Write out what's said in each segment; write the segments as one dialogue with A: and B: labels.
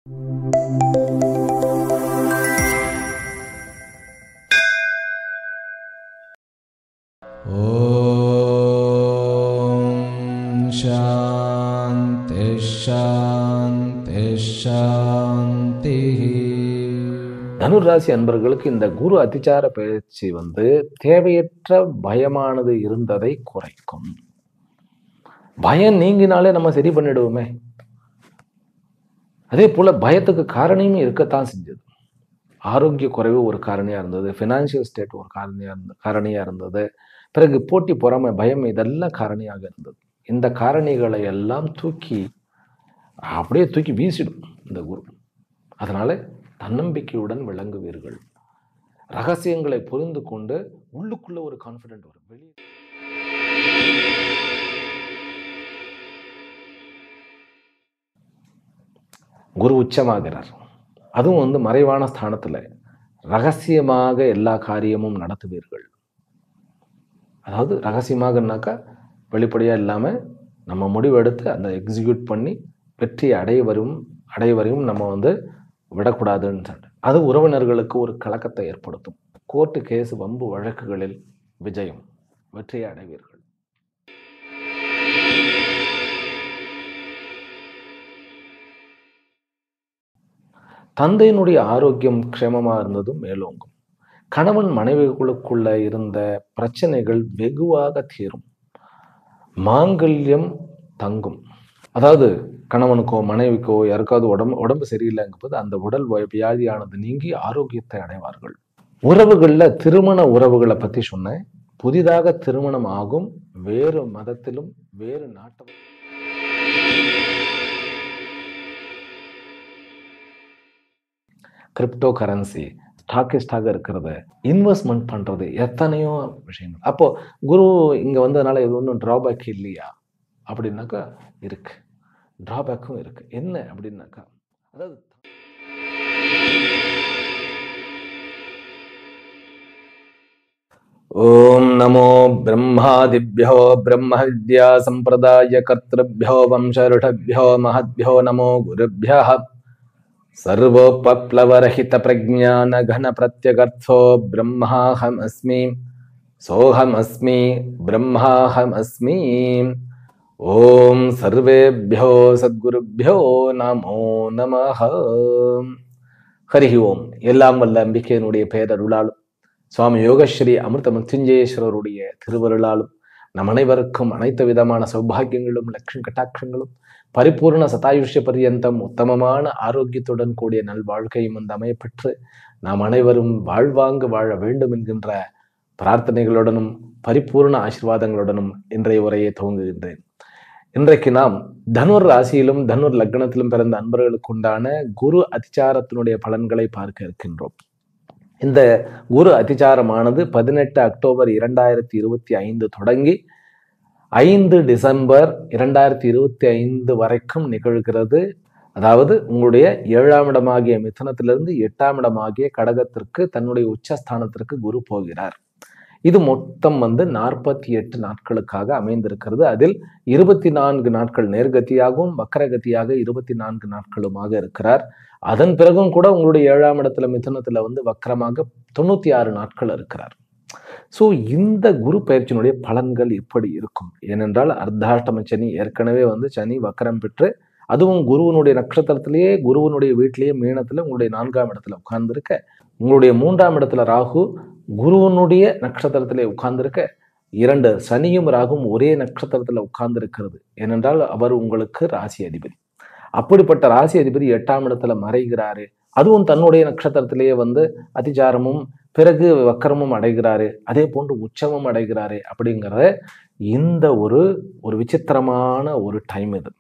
A: ஓம் சாந்தி சாந்தி சாந்தி.
B: தனுராசி அன்பர்களுக்கு இந்த குரு அதிச்சார பயிற்சி தேவையற்ற பயமானது இருந்ததை குறைக்கும். பயம் நீங்கினாலே நம்ம சரி பண்ணிடுவோமே. அதே போல பயத்துக்கு காரணியும் இருக்கத்தான் செஞ்சது. ஆரோக்கிய குறைவு ஒரு காரணியா இருந்தது, ஃபினான்சியல் ஸ்டேட் ஒரு காரணியா இருந்தது, பிறகு போட்டி பொறாமை பயம் இதெல்லாம் காரணியாக இருந்தது. இந்த காரணிகளை எல்லாம் அப்படியே தூக்கி வீசிடும் இந்த குரு. அதனால தன்னம்பிக்கையுடன் விளங்குவீர்கள். ரகசியங்களை புரிந்து கொண்டு உள்ளுக்குள்ள ஒரு கான்ஃபிடென்ட் வரும். வெளியே குரு உச்சமாகிறார். அதுவும் மறைவான ஸ்தானத்துல ரகசியமாக எல்லா காரியமும் நடத்துவீர்கள். அதாவது ரகசியமாகனாக்கா வெளிப்படையா இல்லாம நம்ம முடிவெடுத்து அந்த எக்ஸிக்யூட் பண்ணி வெற்றி அடைவரையும் நம்ம விடக்கூடாதுன்னு. அது உறவினர்களுக்கு ஒரு கலக்கத்தை ஏற்படுத்தும். கோர்ட்டு கேஸ் வம்பு வழக்குகளில் விஜயம், வெற்றியை அடைவீர்கள். தந்தையினுடைய ஆரோக்கியம் க்ஷேமமா இருந்ததும் மேலோங்கும். கணவன் மனைவிகளுக்குள்ள இருந்த பிரச்சனைகள் வெகுவாக தீரும். மாங்கல்யம் தங்கும். அதாவது கணவனுக்கோ மனைவிக்கோ யாருக்காவது உடம்பு சரியில்லைங்கும் போது அந்த உடல் வியாதியானது நீங்கி ஆரோக்கியத்தை அடைவார்கள். உறவுகள்ல திருமண உறவுகளை பத்தி சொன்னேன். புதிதாக திருமணம் ஆகும். வேறு மதத்திலும் வேறு நாட்டும். கிரிப்டோ கரன்சி, ஸ்டாக்கிஸ்டாக இருக்கிறது, இன்வெஸ்ட்மெண்ட் பண்றது, எத்தனையோ விஷயங்கள். அப்போ குரு இங்க வந்ததுனால இது ஒன்றும் டிராபேக் இல்லையா அப்படின்னாக்கா இருக்கு. டிராபேக்கும் இருக்கு. என்ன அப்படின்னாக்கா, அதாவது ஓம் நமோ பிரம்மாதிபியோ பிரம்ம வித்யா சம்பிரதாய கர்த்ருபியோ வம்சருடபியோ மஹத்பியோ நமோ குருபியः. சர்வோபப்ளவரஹித பிரஜ்ஞான கன பிரத்யகர்த்தோ பிரம்மாஹம் அஸ்மி சோஹம் அஸ்மி பிரம்மாஹம் அஸ்மி. ஓம் சர்வேபியோ சத்குருபியோ நமோ நமஹ. ஹரி ஓம். எல்லாம் வல்ல அம்பிகையினுடைய பேரருளாலும் சுவாமி யோகஸ்ரீ அமிர்த மிருத்யுஞ்சயேஸ்வரருடைய திருவருளாலும் நம் அனைவருக்கும் அனைத்து விதமான சௌபாகியங்களும் லட்சுமி கட்டாட்சங்களும் பரிபூர்ண சதாயுஷ்ய பரியந்தம் உத்தமமான ஆரோக்கியத்துடன் கூடிய நல்வாழ்க்கையும் அமையப்பெற்று நாம் அனைவரும் வாழ்வாங்கு வாழ வேண்டும் என்கின்ற பிரார்த்தனைகளுடனும் பரிபூர்ண ஆசீர்வாதங்களுடனும் இன்றைய உரையை துவங்குகின்றேன். இன்றைக்கு நாம் தனுர் ராசியிலும் தனுர் லக்னத்திலும் பிறந்த அன்பர்களுக்கு உண்டான குரு அதிச்சாரத்தினுடைய பலன்களை பார்க்க இருக்கின்றோம். இந்த குரு அதிச்சாரமானது 18 அக்டோபர் 2025 தொடங்கி 5 டிசம்பர் 2025 வரைக்கும் நிகழ்கிறது. அதாவது உங்களுடைய 7ஆம் இடமாகிய மிதுனத்திலிருந்து 8ஆம் இடமாகிய கடகத்திற்கு தன்னுடைய உச்சஸ்தானத்திற்கு குரு போகிறார். இது மொத்தம் 48 நாட்களுக்காக அமைந்திருக்கிறது. அதில் 24 நாட்கள் நேர்கத்தியாகவும் வக்கரகத்தியாக 24 நாட்களுமாக இருக்கிறார். அதன் பிறகும் கூட உங்களுடைய 7ஆம் இடத்துல மிதுனத்துல வக்கரமாக 96 நாட்கள் இருக்கிறார். ஸோ இந்த குரு பயிற்சியினுடைய பலன்கள் எப்படி இருக்கும்? ஏனென்றால் அர்த்தாஷ்டம சனி ஏற்கனவே சனி வக்கரம் பெற்று, அதுவும் குருவனுடைய நட்சத்திரத்திலேயே குருவனுடைய வீட்டிலேயே மீனத்துல உங்களுடைய 4ஆம் இடத்துல உட்கார்ந்துருக்க, உங்களுடைய 3ஆம் இடத்துல ராகு குருவனுடைய நட்சத்திரத்திலே உட்கார்ந்திருக்க, 2 சனியும் ராகும் ஒரே நட்சத்திரத்துல உட்கார்ந்து இருக்கிறது. ஏனென்றால் அவர் உங்களுக்கு ராசி அதிபதி. அப்படிப்பட்ட ராசி அதிபதி 8ஆம் இடத்துல மறைகிறாரு. அதுவும் தன்னுடைய நட்சத்திரத்திலேயே அதிச்சாரமும் பிறகு வக்கரமும் அடைகிறாரு. அதே போன்று உச்சமும் அடைகிறாரு. அப்படிங்கிறத இந்த ஒரு விசித்திரமான ஒரு டைம் இது.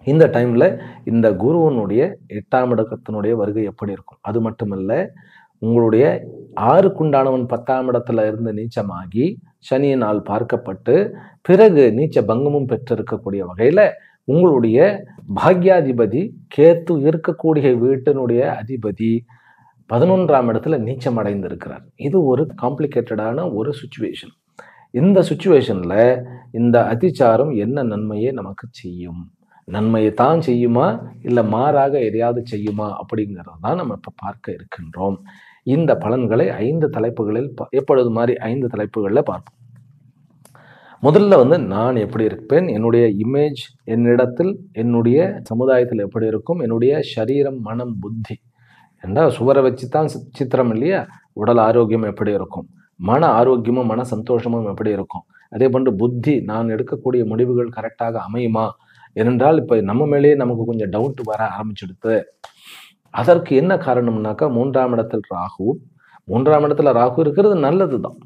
B: இந்த டைம்ல இந்த குருவனுடைய 8ஆம் இடத்தினுடைய வருகை எப்படி இருக்கும்? அது மட்டுமல்ல, உங்களுடைய 6க்குண்டானவன் 10ஆம் இடத்துல இருந்து நீச்சமாகி சனியினால் பார்க்கப்பட்டு பிறகு நீச்ச பங்கமும் பெற்றிருக்கக்கூடிய வகையில உங்களுடைய பாக்யாதிபதி கேத்து இருக்கக்கூடிய வீட்டினுடைய அதிபதி 11ஆம் இடத்துல நீச்சம் அடைந்திருக்கிறார். இது ஒரு காம்ப்ளிகேட்டடான ஒரு சுச்சுவேஷன். இந்த சுச்சுவேஷன்ல இந்த அதிச்சாரம் என்ன நன்மையை நமக்கு செய்யும்? நன்மையை தான் செய்யுமா இல்லை மாறாக எதையாவது செய்யுமா அப்படிங்கிறது தான் நம்ம இப்போ பார்க்க இருக்கின்றோம். இந்த பலன்களை 5 தலைப்புகளில் எப்பொழுது மாதிரி 5 தலைப்புகளில் பார்ப்போம். முதல்ல நான் எப்படி இருப்பேன், என்னுடைய இமேஜ் என்னிடத்தில் என்னுடைய சமுதாயத்தில் எப்படி இருக்கும், என்னுடைய சரீரம் மனம் புத்தி என்றால் சுவரை வச்சு தான் சித்திரம் இல்லையா. உடல் ஆரோக்கியம் எப்படி இருக்கும், மன ஆரோக்கியமும் மன சந்தோஷமும் எப்படி இருக்கும், அதே போன்று புத்தி நான் எடுக்கக்கூடிய முடிவுகள் கரெக்டாக அமையுமா ஏனென்றால் இப்போ நம்ம மேலேயே நமக்கு கொஞ்சம் டவுட் வர ஆரம்பிச்சுடுது. அதற்கு என்ன காரணம்னாக்கா 3ஆம் இடத்தில் ராகு. 3ஆம் இடத்துல ராகு இருக்கிறது நல்லது தான்.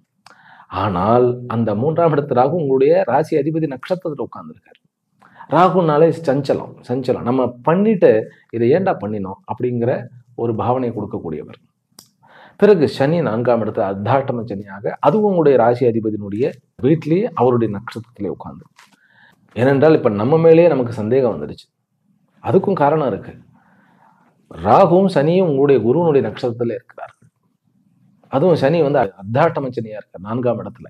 B: ஆனால் அந்த 3ஆம் இடத்து ராகு உங்களுடைய ராசி அதிபதி நட்சத்திரத்தில் உட்கார்ந்துருக்காரு. ராகுனாலே சஞ்சலம் நம்ம பண்ணிட்டு இதை ஏண்டா பண்ணினோம் அப்படிங்கிற ஒரு பாவனையை கொடுக்கக்கூடியவர். பிறகு சனி 4ஆம் இடத்துல அர்த்தாஷ்டம சனியாக, அதுவும் உங்களுடைய ராசி அதிபதியினுடைய வீட்டிலேயே அவருடைய நட்சத்திரத்திலே உட்கார்ந்து. ஏனென்றால் இப்ப நம்ம மேலேயே நமக்கு சந்தேகம் வந்துடுச்சு. அதுக்கும் காரணம் இருக்கு. ராகுவும் சனியும் உங்களுடைய குருவனுடைய நட்சத்திரத்துல இருக்கிறார்கள். அதுவும் சனி அர்த்தாஷ்டம சனியா இருக்கார் 4ஆம் இடத்துல.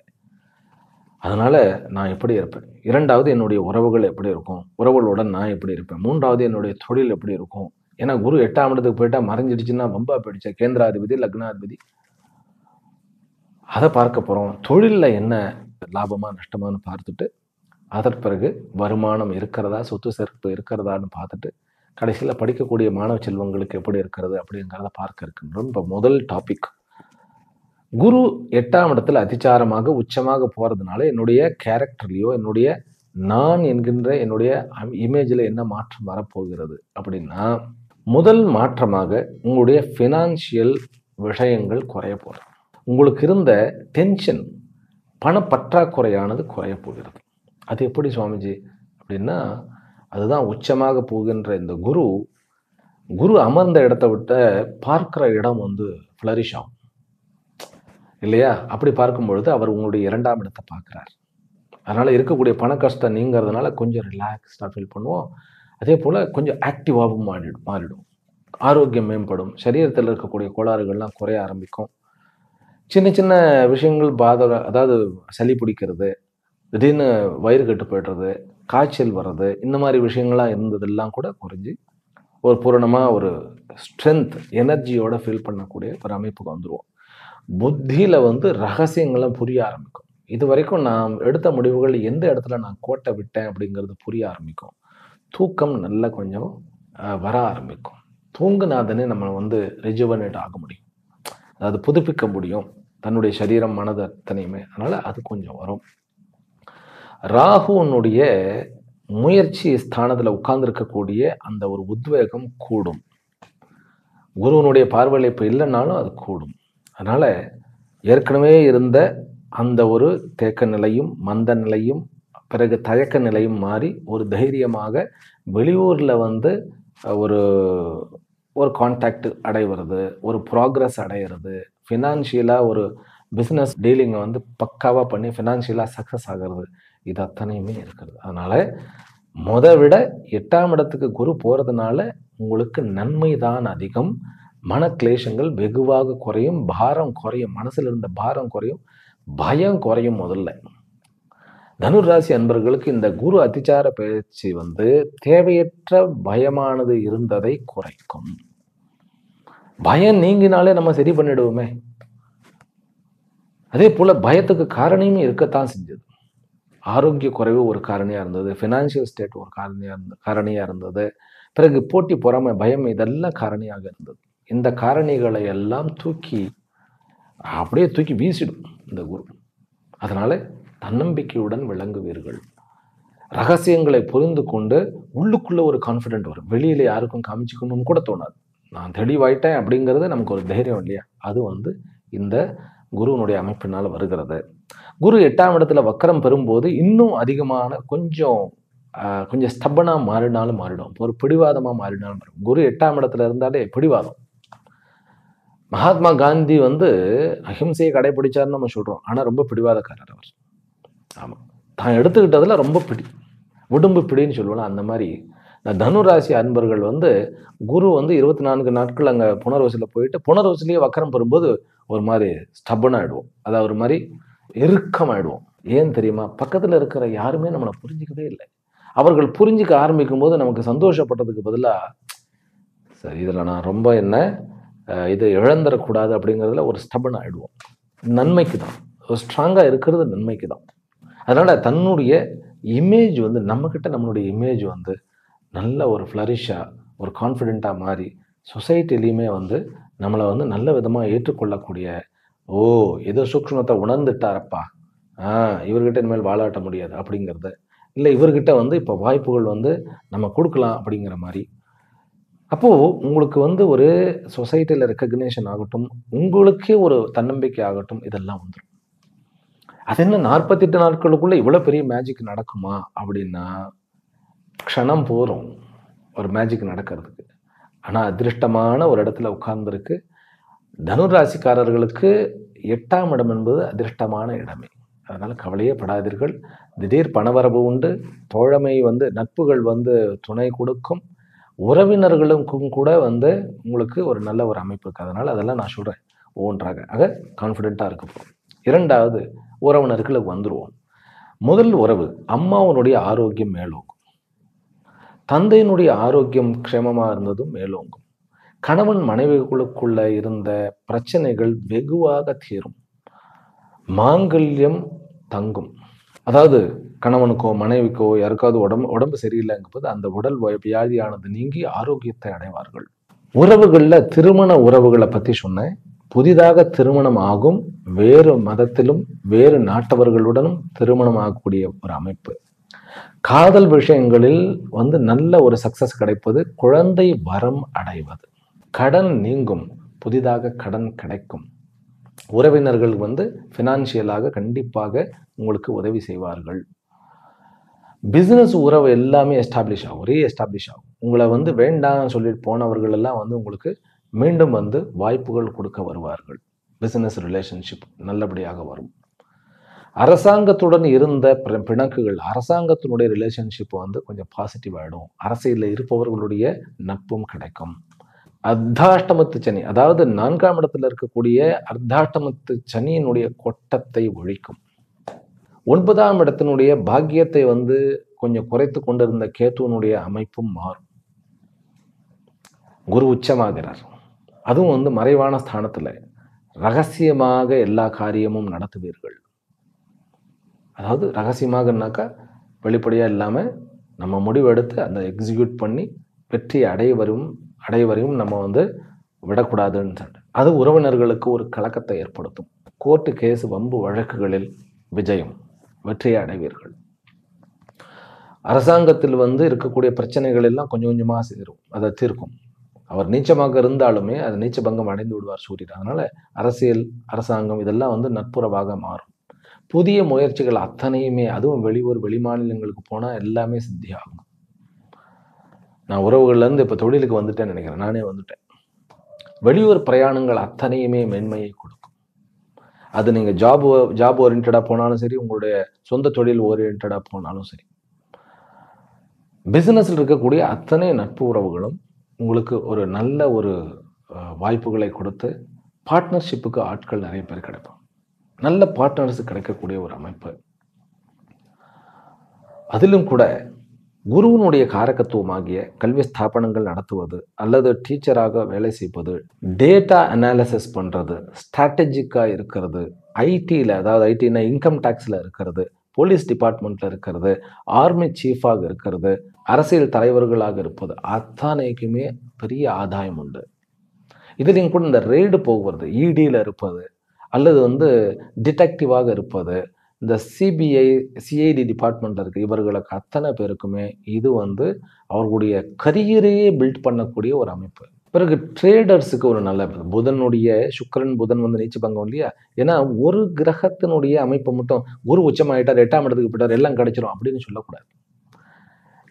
B: அதனால நான் எப்படி இருப்பேன், 2வது என்னுடைய உறவுகள் எப்படி இருக்கும், உறவுகளுடன் நான் எப்படி இருப்பேன், 3வது என்னுடைய தொழில் எப்படி இருக்கும். ஏன்னா குரு 8ஆம் இடத்துக்கு போயிட்டா மறைஞ்சிடுச்சுன்னா வம்பா போயிடுச்சா, கேந்திராதிபதி லக்னாதிபதி. அதை பார்க்க போறோம். தொழில்ல என்ன லாபமா நஷ்டமானு பார்த்துட்டு அதற்கு பிறகு வருமானம் இருக்கிறதா, சொத்து சேர்ப்பு இருக்கிறதான்னு பார்த்துட்டு கடைசியில் படிக்கக்கூடிய மாணவ செல்வங்களுக்கு எப்படி இருக்கிறது அப்படிங்கிறத பார்க்க இருக்கின்றோம். இப்போ முதல் டாபிக், குரு 8ஆம் இடத்துல அதிச்சாரமாக உச்சமாக போறதுனால என்னுடைய கேரக்டர்லையோ என்னுடைய நான் என்கின்ற என்னுடைய இமேஜில் என்ன மாற்றம் வரப்போகிறது அப்படின்னா, முதல் மாற்றமாக உங்களுடைய ஃபினான்ஷியல் விஷயங்கள் குறைய போகிறது. உங்களுக்கு இருந்த டென்ஷன் பணப்பற்றாக்குறையானது குறைய போகிறது. அது எப்படி சுவாமிஜி அப்படின்னா, அதுதான் உச்சமாக போகின்ற இந்த குரு அமர்ந்த இடத்தை விட்ட பார்க்கிற இடம் ஃப்ளரிஷ் ஆகும் இல்லையா. அப்படி பார்க்கும் பொழுது அவர் உங்களுடைய 2ஆம் இடத்தை பார்க்கிறார். அதனால இருக்கக்கூடிய பண கஷ்டம் நீங்கிறதுனால கொஞ்சம் ரிலாக்ஸ்டாக ஃபீல் பண்ணுவோம். அதே போல் கொஞ்சம் ஆக்டிவாகவும் மாறிடும். ஆரோக்கியம் மேம்படும். சரீரத்தில் இருக்கக்கூடிய கோளாறுகள்லாம் குறைய ஆரம்பிக்கும். சின்ன சின்ன விஷயங்கள் அதாவது சளி பிடிக்கிறது, திடீர்னு வயிறு கட்டு போய்டுறது, காய்ச்சல் வர்றது, இந்த மாதிரி விஷயங்கள்லாம் இருந்ததெல்லாம் கூட குறைஞ்சி ஒரு பூரணமாக ஒரு ஸ்ட்ரென்த் எனர்ஜியோட ஃபீல் பண்ணக்கூடிய ஒரு அமைப்புக்கு வந்துடுவோம். புத்தியில் ரகசியங்கள்லாம் புரிய ஆரம்பிக்கும். இது வரைக்கும் நான் எடுத்த முடிவுகள் எந்த இடத்துல நான் கோட்டை விட்டேன் அப்படிங்கிறது புரிய ஆரம்பிக்கும். தூக்கம் நல்லா கொஞ்சம் வர ஆரம்பிக்கும். தூங்குனாதனே நம்ம ரெஜுவனேட் ஆக முடியும், அதாவது புதுப்பிக்க முடியும் தன்னுடைய சரீரம் மனது அத்தனையுமே. அதனால அது கொஞ்சம் வரும். ராகுனுடைய முயற்சி ஸ்தானத்தில் உட்கார்ந்துருக்கக்கூடிய அந்த ஒரு உத்வேகம் கூடும். குருவனுடைய பார்வையில் இப்போ இல்லைன்னாலும் அது கூடும். அதனால ஏற்கனவே இருந்த அந்த ஒரு தேக்க நிலையும் மந்த நிலையும் பிறகு தயக்க நிலையும் மாறி ஒரு தைரியமாக வெளியூரில் ஒரு ஒரு கான்டாக்ட் அடைவது, ஒரு ப்ராக்ரஸ் அடைகிறது, ஃபினான்ஷியலாக ஒரு பிஸ்னஸ் டீலிங்கை பக்காவாக பண்ணி ஃபினான்ஷியலாக சக்ஸஸ் ஆகிறது, இது அத்தனையுமே இருக்கிறது. அதனால விட 8ஆம் இடத்துக்கு குரு போகிறதுனால உங்களுக்கு நன்மை தான் அதிகம். மன கிளேஷங்கள் வெகுவாக குறையும், பாரம் குறையும், மனசில் இருந்த பாரம் குறையும், பயம் குறையும். முதல்ல தனுராசி அன்பர்களுக்கு இந்த குரு அதிச்சார பயிற்சி தேவையற்ற பயமானது இருந்ததை குறைக்கும். பயம் நீங்கினாலே நம்ம சரி பண்ணிடுவோமே. அதே போல பயத்துக்கு காரணியுமே இருக்கத்தான் செஞ்சது. ஆரோக்கிய குறைவு ஒரு காரணியா இருந்தது, ஃபினான்ஷியல் ஸ்டேட் ஒரு காரணியா இருந்தது, பிறகு போட்டி பொறாமை பயம் இதெல்லாம் காரணியாக இருந்தது. இந்த காரணிகளை எல்லாம் அப்படியே தூக்கி வீசிடும் இந்த குரு. அதனால தன்னம்பிக்கையுடன் விளங்குவீர்கள். ரகசியங்களை புரிந்து கொண்டு உள்ளுக்குள்ள ஒரு கான்ஃபிடென்ட் வரும். வெளியில யாருக்கும் காமிச்சிக்கணும்னு கூட தோணாது. நான் தெளிவாயிட்டேன் அப்படிங்கிறது நமக்கு ஒரு தைரியம் இல்லையா, அது இந்த குருவனுடைய அமைப்பினால் வருகிறது. குரு 8ஆம் இடத்துல வக்கரம் பெறும்போது இன்னும் அதிகமான கொஞ்சம் ஸ்டப்பனா மாறினாலும் மாறிடும், ஒரு பிடிவாதமா மாறினாலும் மாறிடும். குரு 8ஆம் இடத்துல இருந்தாலே பிடிவாதம். மகாத்மா காந்தி அஹிம்சையை கடைபிடிச்சாருன்னு நம்ம சொல்றோம், ஆனா ரொம்ப பிடிவாதக்காரர் அவர். ஆமா, தான் எடுத்துக்கிட்டதுல ரொம்ப உடம்பு பிடின்னு சொல்லுவோம். அந்த மாதிரி தனுராசி அன்பர்கள் குரு 24 நாட்கள் அங்க புனர்வசில போயிட்டு புனர்வசிலேயே வக்கரம் பெறும்போது ஒரு மாதிரி ஸ்டப்பன் ஆயிடுவோம், அதாவது ஒரு மாதிரி இறுக்கம் ஆயிடுவோம். ஏன் தெரியுமா, பக்கத்துல இருக்கிற யாருமே நம்மளை புரிஞ்சுக்கவே இல்லை. அவர்கள் புரிஞ்சுக்க ஆரம்பிக்கும் போது நமக்கு சந்தோஷப்பட்டதுக்கு பதிலாக சரி இதில் நான் ரொம்ப என்ன இதை இழந்துடக்கூடாது அப்படிங்கிறதுல ஒரு ஸ்டபன் ஆகிடுவோம். நன்மைக்கு தான், ஸ்ட்ராங்காக இருக்கிறது நன்மைக்கு தான். அதனால் தன்னுடைய இமேஜ் வந்து நம்மக்கிட்ட நம்மளுடைய இமேஜ் வந்து நல்ல ஒரு ஃப்ளரிஷாக ஒரு கான்ஃபிடெண்ட்டாக மாறி சொசைட்டிலையுமே வந்து நம்மளை வந்து நல்ல விதமாக ஏற்றுக்கொள்ளக்கூடிய, ஓ ஏதோ சூக்ஷ்மத்தை உணர்ந்துட்டாரப்பா, இவர்கிட்ட இனிமேல் வாழாட்ட முடியாது அப்படிங்கிறத, இல்லை இவர்கிட்ட வந்து இப்போ வாய்ப்புகள் வந்து நம்ம கொடுக்கலாம் அப்படிங்கிற மாதிரி. அப்போது உங்களுக்கு வந்து ஒரு சொசைட்டியில் ரெக்கக்னேஷன் ஆகட்டும், உங்களுக்கே ஒரு தன்னம்பிக்கை ஆகட்டும், இதெல்லாம் வந்துடும். அது என்ன 48 நாட்களுக்குள்ள இவ்வளோ பெரிய மேஜிக் நடக்குமா அப்படின்னா, க்ஷணம் போகிறோம் ஒரு மேஜிக் நடக்கிறதுக்கு. ஆனால் அதிருஷ்டமான ஒரு இடத்துல உட்கார்ந்துருக்கு. தனுராசிக்காரர்களுக்கு 8ஆம் இடம் என்பது அதிர்ஷ்டமான இடமே. அதனால் கவலையே படாதீர்கள். திடீர் பணவரவு உண்டு. தோழமை வந்து நட்புகள் வந்து துணை கொடுக்கும். உறவினர்களுக்கும் கூட வந்து உங்களுக்கு ஒரு நல்ல ஒரு அமைப்பு இருக்குது. அதனால் அதெல்லாம் நான் சொல்கிறேன் ஒவ்வொன்றாக. ஆக கான்ஃபிடெண்ட்டாக இருக்க போகிறோம். 2வது உறவினர்களுக்கு வந்துடுவோம். முதல் உறவு, அம்மாவனுடைய ஆரோக்கியம் மேலோங்கும். தந்தையினுடைய ஆரோக்கியம் க்ஷேமமாக இருந்ததும் மேலோங்கும். கணவன் மனைவிகளுக்குள்ள இருந்த பிரச்சனைகள் வெகுவாக தீரும். மாங்கல்யம் தங்கும். அதாவது கணவனுக்கோ மனைவிக்கோ யாருக்காவது உடம்பு சரியில்லைங்கும் போது அந்த உடல் வியாதியானது நீங்கி ஆரோக்கியத்தை அடைவார்கள். உறவுகளில் திருமண உறவுகளை பற்றி சொன்னேன். புதிதாக திருமணம் ஆகும், வேறு மதத்திலும் வேறு நாட்டவர்களுடனும் திருமணம் ஆகக்கூடிய ஒரு அமைப்பு. காதல் விஷயங்களில் வந்து நல்ல ஒரு சக்சஸ் கிடைப்பது, குழந்தை வரம் அடைவது, கடன் நீங்கும், புதிதாக கடன் கிடைக்கும். உறவினர்கள் வந்து ஃபினான்ஷியலாக கண்டிப்பாக உங்களுக்கு உதவி செய்வார்கள். பிஸ்னஸ் உறவு எல்லாமே எஸ்டாப்ளிஷ் ஆகும், ரீஎஸ்டாப்ளிஷ் ஆகும். உங்களை வந்து வேண்டாம்னு சொல்லிட்டு போனவர்கள் எல்லாம் வந்து உங்களுக்கு மீண்டும் வந்து வாய்ப்புகள் கொடுக்க வருவார்கள். பிஸ்னஸ் ரிலேஷன்ஷிப் நல்லபடியாக வரும். அரசாங்கத்துடன் இருந்த பிணக்குகள், அரசாங்கத்தினுடைய ரிலேஷன்ஷிப் வந்து கொஞ்சம் பாசிட்டிவ் ஆகிடும். அரசியலில் இருப்பவர்களுடைய நட்பும் கிடைக்கும். அர்த்தாஷ்டமத்து சனி, அதாவது 4ஆம் இடத்துல இருக்கக்கூடிய அர்த்தாஷ்டமத்து சனியினுடைய கொட்டத்தை ஒழிக்கும். 9ஆம் இடத்தினுடைய பாக்கியத்தை வந்து கொஞ்சம் குறைத்து கொண்டிருந்த கேத்துவனுடைய அமைப்பும் மாறும். குரு உச்சமாகிறார். அதுவும் வந்து மறைவான ஸ்தானத்துல ரகசியமாக எல்லா காரியமும் நடத்துவீர்கள். அதாவது ரகசியமாகனாக்கா வெளிப்படையா இல்லாம நம்ம முடிவெடுத்து அந்த எக்ஸிக்யூட் பண்ணி வெற்றி அடைவரையும் நம்ம வந்து விடக்கூடாதுன்னு சொல்லிட்டு, அது உறவினர்களுக்கு ஒரு கலக்கத்தை ஏற்படுத்தும். கோர்ட்டு கேஸ் வம்பு வழக்குகளில் விஜயம், வெற்றியை அடைவீர்கள். அரசாங்கத்தில் வந்து இருக்கக்கூடிய பிரச்சனைகள் எல்லாம் கொஞ்சம் கொஞ்சமாக சேரும், அதை தீர்க்கும். அவர் நீச்சமாக இருந்தாலுமே அது நீச்ச பங்கம் அடைந்து விடுவார் சூரியன். அதனால அரசியல், அரசாங்கம் இதெல்லாம் வந்து நட்புறவாக மாறும். புதிய முயற்சிகள் அத்தனையுமே, அதுவும் வெளியூர் வெளிமாநிலங்களுக்கு போனால் எல்லாமே சித்தியாகும். நான் உறவுகள்லேருந்து இப்போ தொழிலுக்கு வந்துட்டேன்னு நினைக்கிறேன், நானே வந்துட்டேன். வெளியூர் பிரயாணங்கள் அத்தனையுமே மேன்மையை கொடுக்கும். அது நீங்கள் ஜாப் ஓரியன்டாக போனாலும் சரி, உங்களுடைய சொந்த தொழில் ஓரியன்டாக போனாலும் சரி, பிஸ்னஸில் இருக்கக்கூடிய அத்தனை நட்பு உறவுகளும் உங்களுக்கு ஒரு நல்ல ஒரு வாய்ப்புகளை கொடுத்து பார்ட்னர்ஷிப்புக்கு ஆட்கள் நிறைய பேர் கிடைப்பாங்க. நல்ல பார்ட்னர்ஸ் கிடைக்கக்கூடிய ஒரு அமைப்பு. அதிலும் கூட குருவினுடைய காரகத்துவமாகிய கல்வி ஸ்தாபனங்கள் நடத்துவது அல்லது டீச்சராக வேலை செய்வது, டேட்டா அனாலிசிஸ் பண்ணுறது, ஸ்ட்ராட்டஜிக்காக இருக்கிறது, ஐடியில், அதாவது ஐடினா இன்கம் டேக்ஸில் இருக்கிறது, போலீஸ் டிபார்ட்மெண்ட்டில் இருக்கிறது, ஆர்மி சீஃபாக இருக்கிறது, அரசியல் தலைவர்களாக இருப்பது, அத்தனைக்குமே பெரிய ஆதாயம் உண்டு. இதுலேயும் கூட இந்த ரெய்டு போகிறது, இடியில் இருப்பது அல்லது வந்து டிடெக்டிவாக இருப்பது, இந்த சிபிஐ சிஐடி டிபார்ட்மெண்ட்டில் இருக்குது, இவர்களுக்கு அத்தனை பேருக்குமே இது வந்து அவர்களுடைய கரியரையே பில்ட் பண்ணக்கூடிய ஒரு அமைப்பு. பிறகு ட்ரேடர்ஸுக்கு ஒரு நல்ல புதனுடைய புதன் வந்து நீச்ச பங்கம் இல்லையா? ஏன்னா ஒரு கிரகத்தினுடைய அமைப்பை மட்டும் குரு உச்சமாயிட்டார், 8ஆம் இடத்துக்கு போயிட்டார், எல்லாம் கிடைச்சிரும் அப்படின்னு சொல்லக்கூடாது.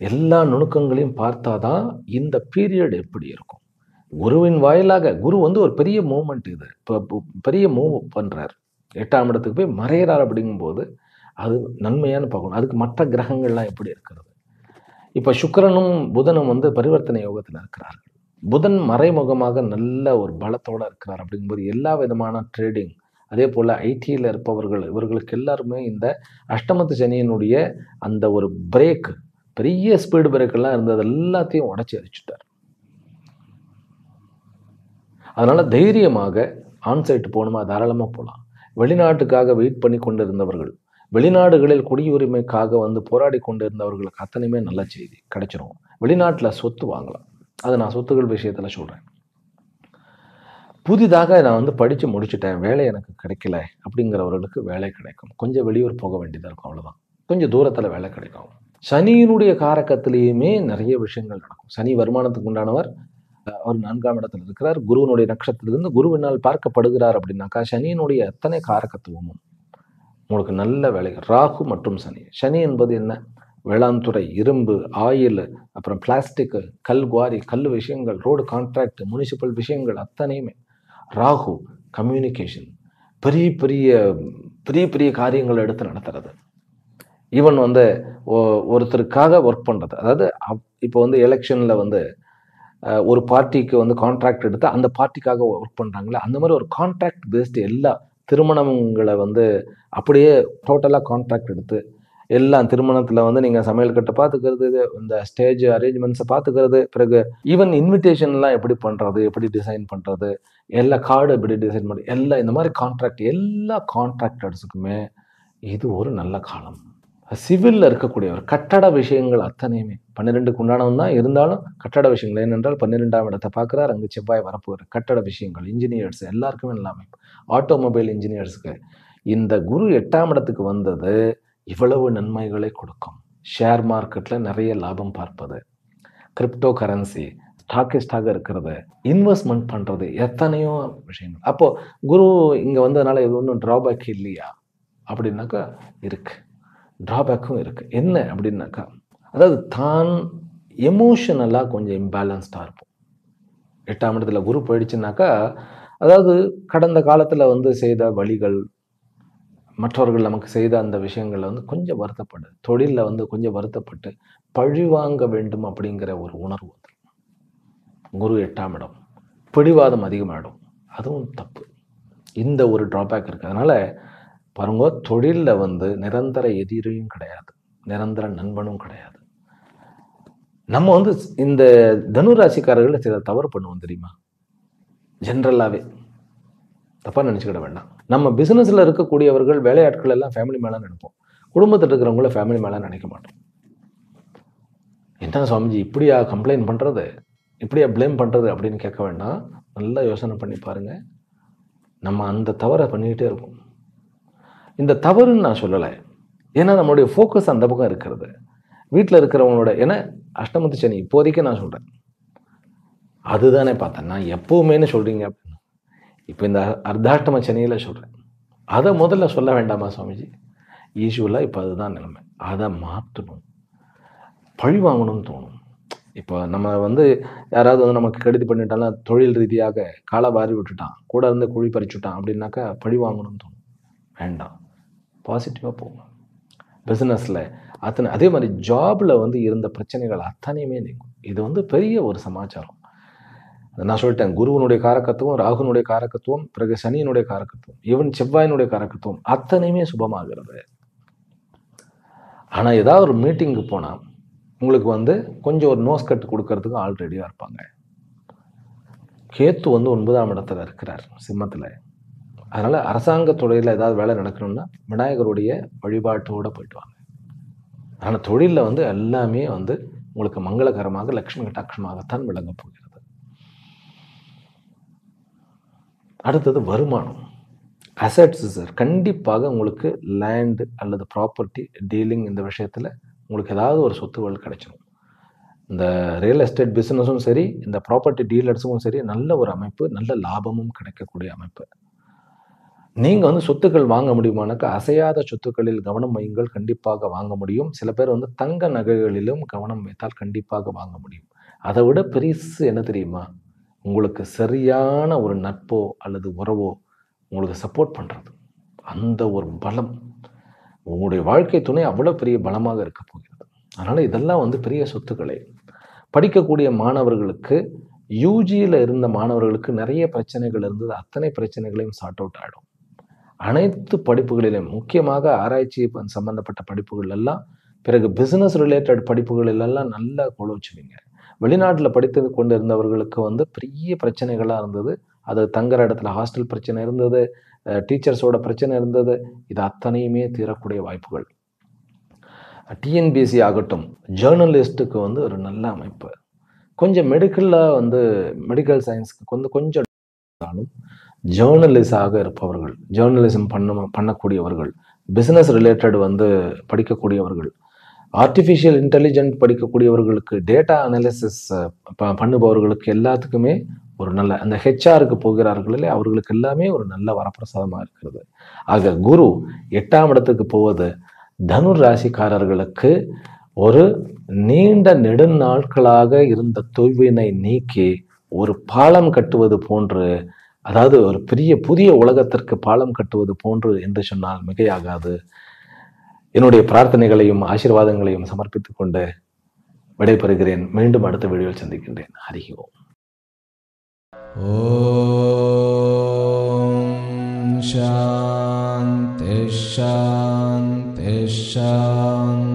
B: எல்லா நுணுக்கங்களையும் பார்த்தாதான் இந்த பீரியட் எப்படி இருக்கும். குருவின் வாயிலாக குரு வந்து ஒரு பெரிய மூவ்மெண்ட், இது இப்போ பெரிய மூவ் பண்ணுறார், 8ஆம் இடத்துக்கு போய் மறையிறார். அப்படிங்கும்போது அது நன்மையான பார்க்கணும். அதுக்கு மற்ற கிரகங்கள்லாம் எப்படி இருக்கிறது? இப்போ சுக்கிரனும் புதனும் வந்து பரிவர்த்தனை யோகத்தில் இருக்கிறார்கள். புதன் மறைமுகமாக நல்ல ஒரு பலத்தோடு இருக்கிறார். அப்படிங்கும்போது எல்லா விதமான ட்ரேடிங், அதே போல் ஐடியில் இருப்பவர்கள், இவர்களுக்கு எல்லாருமே இந்த அஷ்டமத்து சனியினுடைய அந்த ஒரு பிரேக் பெரிய ஸ்பீடு பிரேக்கெல்லாம் இருந்தது எல்லாத்தையும் உடச்சி அடிச்சுட்டார். அதனால தைரியமாக ஆன்சைட் போகணுமா தாராளமாக போகலாம். வெளிநாட்டுக்காக வெயிட் பண்ணி கொண்டு இருந்தவர்கள், வெளிநாடுகளில் குடியுரிமைக்காக வந்து போராடி கொண்டு இருந்தவர்களுக்கு அத்தனையுமே நல்ல செய்தி கிடைச்சிரும். வெளிநாட்டில் சொத்து வாங்கலாம். அது நான் சொத்துக்கள் விஷயத்தில் சொல்கிறேன். புதிதாக நான் வந்து படித்து முடிச்சுட்டேன், வேலை எனக்கு கிடைக்கல அப்படிங்கிறவர்களுக்கு வேலை கிடைக்கும். கொஞ்சம் வெளியூர் போக வேண்டியதாக இருக்கும், அவ்வளோதான். கொஞ்சம் தூரத்தில் வேலை கிடைக்கும். சனியினுடைய காரகத்திலேயுமே நிறைய விஷயங்கள் நடக்கும். சனி வருமானத்துக்கு உண்டானவர், அவர் 4ஆம் இடத்துல இருக்கிறார். குருவனுடைய நட்சத்திரத்திலிருந்து குருவினால் பார்க்கப்படுகிறார் அப்படின்னாக்கா சனியினுடைய எத்தனை காரகத்துவமும் உங்களுக்கு நல்ல வேலைகள். ராகு மற்றும் சனி. சனி என்பது என்ன? வேளாண் துறை, இரும்பு, ஆயில், அப்புறம் பிளாஸ்டிக், கல் குவாரி, கல் விஷயங்கள், ரோடு கான்ட்ராக்ட், முனிசிபல் விஷயங்கள் அத்தனையுமே. ராகு கம்யூனிகேஷன், பெரிய பெரிய பெரிய பெரிய காரியங்களை எடுத்து நடத்துறது. ஈவன் வந்து ஒருத்தருக்காக ஒர்க் பண்ணுறது. அதாவது இப்போ வந்து எலெக்ஷனில் வந்து ஒரு பார்ட்டிக்கு வந்து கான்ட்ராக்ட் எடுத்து அந்த பார்ட்டிக்காக ஒர்க் பண்ணுறாங்களே, அந்த மாதிரி ஒரு கான்ட்ராக்ட் பேஸ்டு எல்லா திருமணங்களை வந்து அப்படியே டோட்டலாக கான்ட்ராக்ட் எடுத்து எல்லாம் திருமணத்தில் வந்து நீங்கள் சமையல் கட்டை பார்த்துக்கிறது, இந்த ஸ்டேஜ் அரேஞ்ச்மெண்ட்ஸை பார்த்துக்கிறது, பிறகு ஈவன் இன்விடேஷன்லாம் எப்படி பண்ணுறது, எப்படி டிசைன் பண்ணுறது, எல்லா கார்டு எப்படி டிசைன் பண்ணுறது, எல்லாம் இந்த மாதிரி கான்ட்ராக்ட், எல்லா கான்ட்ராக்டர்ஸுக்குமே இது ஒரு நல்ல காலம். சிவிலில் இருக்கக்கூடியவர், கட்டட விஷயங்கள் அத்தனையுமே 12க்கு உண்டானவன் தான், இருந்தாலும் கட்டட விஷயங்கள் ஏனென்றால் 12ஆம் இடத்தை பார்க்குறார், அங்கே செவ்வாய் வரப்போகிற கட்டட விஷயங்கள், இன்ஜினியர்ஸ் எல்லாருக்குமே எல்லாமே. ஆட்டோமொபைல் இன்ஜினியர்ஸுக்கு இந்த குரு 8ஆம் இடத்துக்கு வந்தது இவ்வளவு நன்மைகளை கொடுக்கும். ஷேர் மார்க்கெட்டில் நிறைய லாபம் பார்ப்பது, கிரிப்டோ கரன்சி, ஸ்டாக்கிஸ்டாக இருக்கிறது, இன்வெஸ்ட்மெண்ட் பண்ணுறது, எத்தனையோ விஷயங்கள். அப்போது குரு இங்கே வந்ததுனால இது ஒன்றும் ட்ராபேக் இல்லையா அப்படின்னாக்கா இருக்கு, ட்ராபேக்கும் இருக்குது. என்ன அப்படின்னாக்கா, அதாவது தான் எமோஷனலாக கொஞ்சம் இம்பேலன்ஸ்டாக இருப்போம். 8ஆம் இடத்துல குரு போயிடுச்சுனாக்கா, அதாவது கடந்த காலத்தில் வந்து செய்த வழிகள், மற்றவர்கள் நமக்கு செய்த அந்த விஷயங்களில் வந்து கொஞ்சம் வருத்தப்படு, தொழிலில் வந்து கொஞ்சம் வருத்தப்பட்டு பழி வாங்க வேண்டும் அப்படிங்கிற ஒரு உணர்வு வந்துடும். குரு 8ஆம் இடம், பிடிவாதம் அதிகமாகிடும், அதுவும் தப்பு. இந்த ஒரு ட்ராபேக் இருக்குது. அதனால் பாருங்க, தொழிலில் வந்து நிரந்தர எதிரியும் கிடையாது, நிரந்தர நண்பனும் கிடையாது. நம்ம வந்து இந்த தனுராசிக்காரர்கள் சில தவறு பண்ணுவோம் தெரியுமா? ஜென்ரலாகவே தப்பாக நினச்சிக்கிட வேண்டாம். நம்ம பிஸ்னஸில் இருக்கக்கூடியவர்கள், வேலையாட்கள் எல்லாம் ஃபேமிலி மேலே நினைப்போம், குடும்பத்தில் இருக்கிறவங்கள ஃபேமிலி மேலே நினைக்க மாட்டோம். என்ன சுவாமிஜி இப்படியா கம்ப்ளைண்ட் பண்ணுறது, இப்படியா ப்ளேம் பண்ணுறது அப்படின்னு கேட்க வேண்டாம். நல்லா யோசனை பண்ணி பாருங்கள். நம்ம அந்த தவறை பண்ணிக்கிட்டே இருப்போம். இந்த தவறுன்னு நான் சொல்லலை, ஏன்னா நம்மளுடைய ஃபோக்கஸ் அந்த பக்கம் இருக்கிறது. வீட்டில் இருக்கிறவங்களோட, ஏன்னா அஷ்டமத்து சனி இப்போதைக்கு நான் சொல்கிறேன், அதுதானே பார்த்தேன் நான் எப்போவுமேனு சொல்கிறீங்க அப்படின்னு. இப்போ இந்த அர்த்தாஷ்டம சனியில் சொல்கிறேன், அதை முதல்ல சொல்ல வேண்டாமா சுவாமிஜி? யூஸ்வலாக இப்போ அதுதான் நிலைமை. அதை மாற்றணும், பழி வாங்கணும்னு தோணும். இப்போ நம்ம வந்து யாராவது வந்து நமக்கு கெடுதி பண்ணிட்டாலும், தொழில் ரீதியாக காலை வாரி விட்டுட்டான், கூட இருந்து குழி பறிச்சுட்டான் அப்படின்னாக்கா பழி வாங்கணும்னு தோணும். வேண்டாம், பாசிட்டிவாக போகும். பிஸ்னஸில் அத்தனை, அதே மாதிரி ஜாபில் வந்து இருந்த பிரச்சனைகள் அத்தனையுமே நீங்கும். இது வந்து பெரிய ஒரு சமாச்சாரம். நான் சொல்லிட்டேன், குருவனுடைய காரகத்துவம், ராகுனுடைய காரகத்துவம், பிறகு சனியினுடைய காரகத்துவம், ஈவன் செவ்வாயினுடைய காரகத்துவம் அத்தனையுமே சுபமாகிறது. ஆனால் ஏதாவது ஒரு மீட்டிங்கு போனால் உங்களுக்கு வந்து கொஞ்சம் ஒரு நோஸ் கட்டு கொடுக்கறதுக்கு ஆள் ரெடியாக இருப்பாங்க. கேத்து வந்து 9ஆம் இடத்துல இருக்கிறார் சிம்மத்தில். அதனால் அரசாங்க துறையில் ஏதாவது வேலை நடக்கணும்னா விநாயகருடைய வழிபாட்டோடு போயிட்டு வாங்க. ஆனால் தொழிலில் வந்து எல்லாமே வந்து உங்களுக்கு மங்களகரமாக, லக்ஷ்மி கட்டாட்சமாகத்தான் விளங்க போகிறது. அடுத்தது வருமானம், அசட்ஸ் சார். கண்டிப்பாக உங்களுக்கு லேண்டு அல்லது ப்ராப்பர்ட்டி டீலிங், இந்த விஷயத்தில் உங்களுக்கு ஏதாவது ஒரு சொத்துகள் கிடைச்சிடும். இந்த ரியல் எஸ்டேட் பிஸ்னஸும் சரி, இந்த ப்ராப்பர்ட்டி டீலர்ஸும் சரி, நல்ல ஒரு அமைப்பு, நல்ல லாபமும் கிடைக்கக்கூடிய அமைப்பு. நீங்கள் வந்து சொத்துக்கள் வாங்க முடியுமானாக்கா, அசையாத சொத்துக்களில் கவனம் வையுங்கள், கண்டிப்பாக வாங்க முடியும். சில பேர் வந்து தங்க நகைகளிலும் கவனம் வைத்தால் கண்டிப்பாக வாங்க முடியும். அதை விட பெரிசு என்ன தெரியுமா? உங்களுக்கு சரியான ஒரு நட்போ அல்லது உறவோ உங்களுக்கு சப்போர்ட் பண்ணுறது, அந்த ஒரு பலம். உங்களுடைய வாழ்க்கை துணை அவ்வளோ பெரிய பலமாக இருக்க போகிறது. அதனால் இதெல்லாம் வந்து பெரிய சொத்துக்களை. படிக்கக்கூடிய மாணவர்களுக்கு, யூஜியில் இருந்த மாணவர்களுக்கு நிறைய பிரச்சனைகள் இருந்தது, அத்தனை பிரச்சனைகளையும் சார்ட் அவுட் ஆகிடும். அனைத்து படிப்புகளிலும், முக்கியமாக ஆராய்ச்சி சம்பந்தப்பட்ட படிப்புகள் எல்லாம் பிறகு பிஸ்னஸ் ரிலேட்டட் படிப்புகளிலெல்லாம் நல்லா கொழுச்சுவீங்க. வெளிநாட்டில் படித்து கொண்டு இருந்தவர்களுக்கு வந்து பெரிய பிரச்சனைகளாக இருந்தது. அது தங்குற இடத்துல ஹாஸ்டல் பிரச்சனை இருந்தது, டீச்சர்ஸோட பிரச்சனை இருந்தது. இது அத்தனையுமே தீரக்கூடிய வாய்ப்புகள். டிஎன்பிஎஸ்சி ஆகட்டும், ஜேர்னலிஸ்ட்டுக்கு வந்து ஒரு நல்ல அமைப்பு. கொஞ்சம் மெடிக்கலில் வந்து மெடிக்கல் சயின்ஸ்க்கு கொஞ்சம் ஜேர்னலிஸ்டாக இருப்பவர்கள், ஜேர்னலிசம் பண்ணக்கூடியவர்கள், பிஸ்னஸ் ரிலேட்டட் வந்து படிக்கக்கூடியவர்கள், ஆர்டிஃபிஷியல் இன்டெலிஜென்ட் படிக்கக்கூடியவர்களுக்கு, டேட்டா அனாலிசிஸ் பண்ணுபவர்களுக்கு எல்லாத்துக்குமே ஒரு நல்ல அந்த ஹெச்ஆருக்கு போகிறார்களே அவர்களுக்கு எல்லாமே ஒரு நல்ல வரப்பிரசாதமாக இருக்கிறது. ஆக குரு 8ஆம் இடத்துக்கு போவது தனுர் ராசிக்காரர்களுக்கு ஒரு நீண்ட நெடுநாட்களாக இருந்த தொய்வினை நீக்கி ஒரு பாலம் கட்டுவது போன்று, அதாவது ஒரு புதிய உலகத்திற்கு பாலம் கட்டுவது போன்று என்று சொன்னால் மிகையாகாது. என்னுடைய பிரார்த்தனைகளையும் ஆசீர்வாதங்களையும் சமர்ப்பித்துக் கொண்டு விடைபெறுகிறேன். மீண்டும் அடுத்த வீடியோவில் சந்திக்கின்றேன். ஹரி ஓம்.
A: ஓம் சாந்தி சாந்தி சாந்தி.